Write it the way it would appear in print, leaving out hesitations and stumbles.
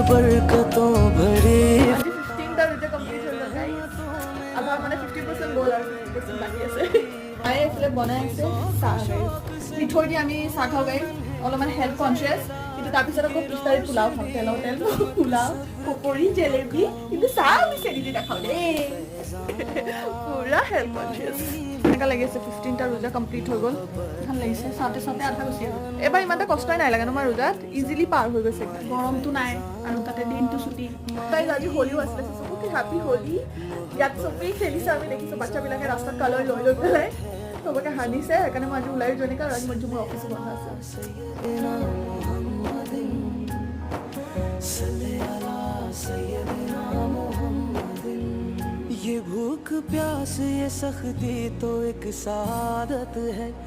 बरकतों भरे 15টা ৰোজা কমপ্লিট হৈ গ'ল গাইছ আধা মানে 50% গ'ল আৰু 50% বাকী আছে আই এফলে বনাই আছে চাহ গাইছ মিঠৈ দি আমি চাহ খাওঁ গাইছ অলপমান হেল্থ কনচিয়াছ কিন্তু তাৰপিছত আকৌ পিস্তাৰি পোলাও খাওঁ তেল পোলাও পকৰি জেলেবি কিন্তু চাহ আমি চেনি দি নাখাওঁ দেই পুৰা হেল্থ কনচিয়াছ এনেকুৱা লাগিছে 15টা ৰোজা কমপ্লিট হৈ গ'ল ভাল লাগিছে চাওঁতে চাওঁতে আধা গুচি গ'ল এবাৰ ইমান এটা কষ্টই নাই লাগে তোমাৰ ৰোজাত ইজিলি পাৰ হৈ গৈছে গৰমটো নাই আৰু তাতে দিনটো ছুটি তাই আজি হোলীও আছিলে চবকে হেপী হোলী ইয়াত চবেই খেলিছে আমি দেখিছোঁ বাচ্চাবিলাকে ৰাস্তাত কালাৰ লৈ লৈ পেলাই চবকে হানিছে সেইকাৰণে মই আজি ওলাই যোৱা নাই কাৰণ আজি মোৰ অফিচ বন্ধ আছে ये भूख प्यास ये सख्ती तो एक सादत है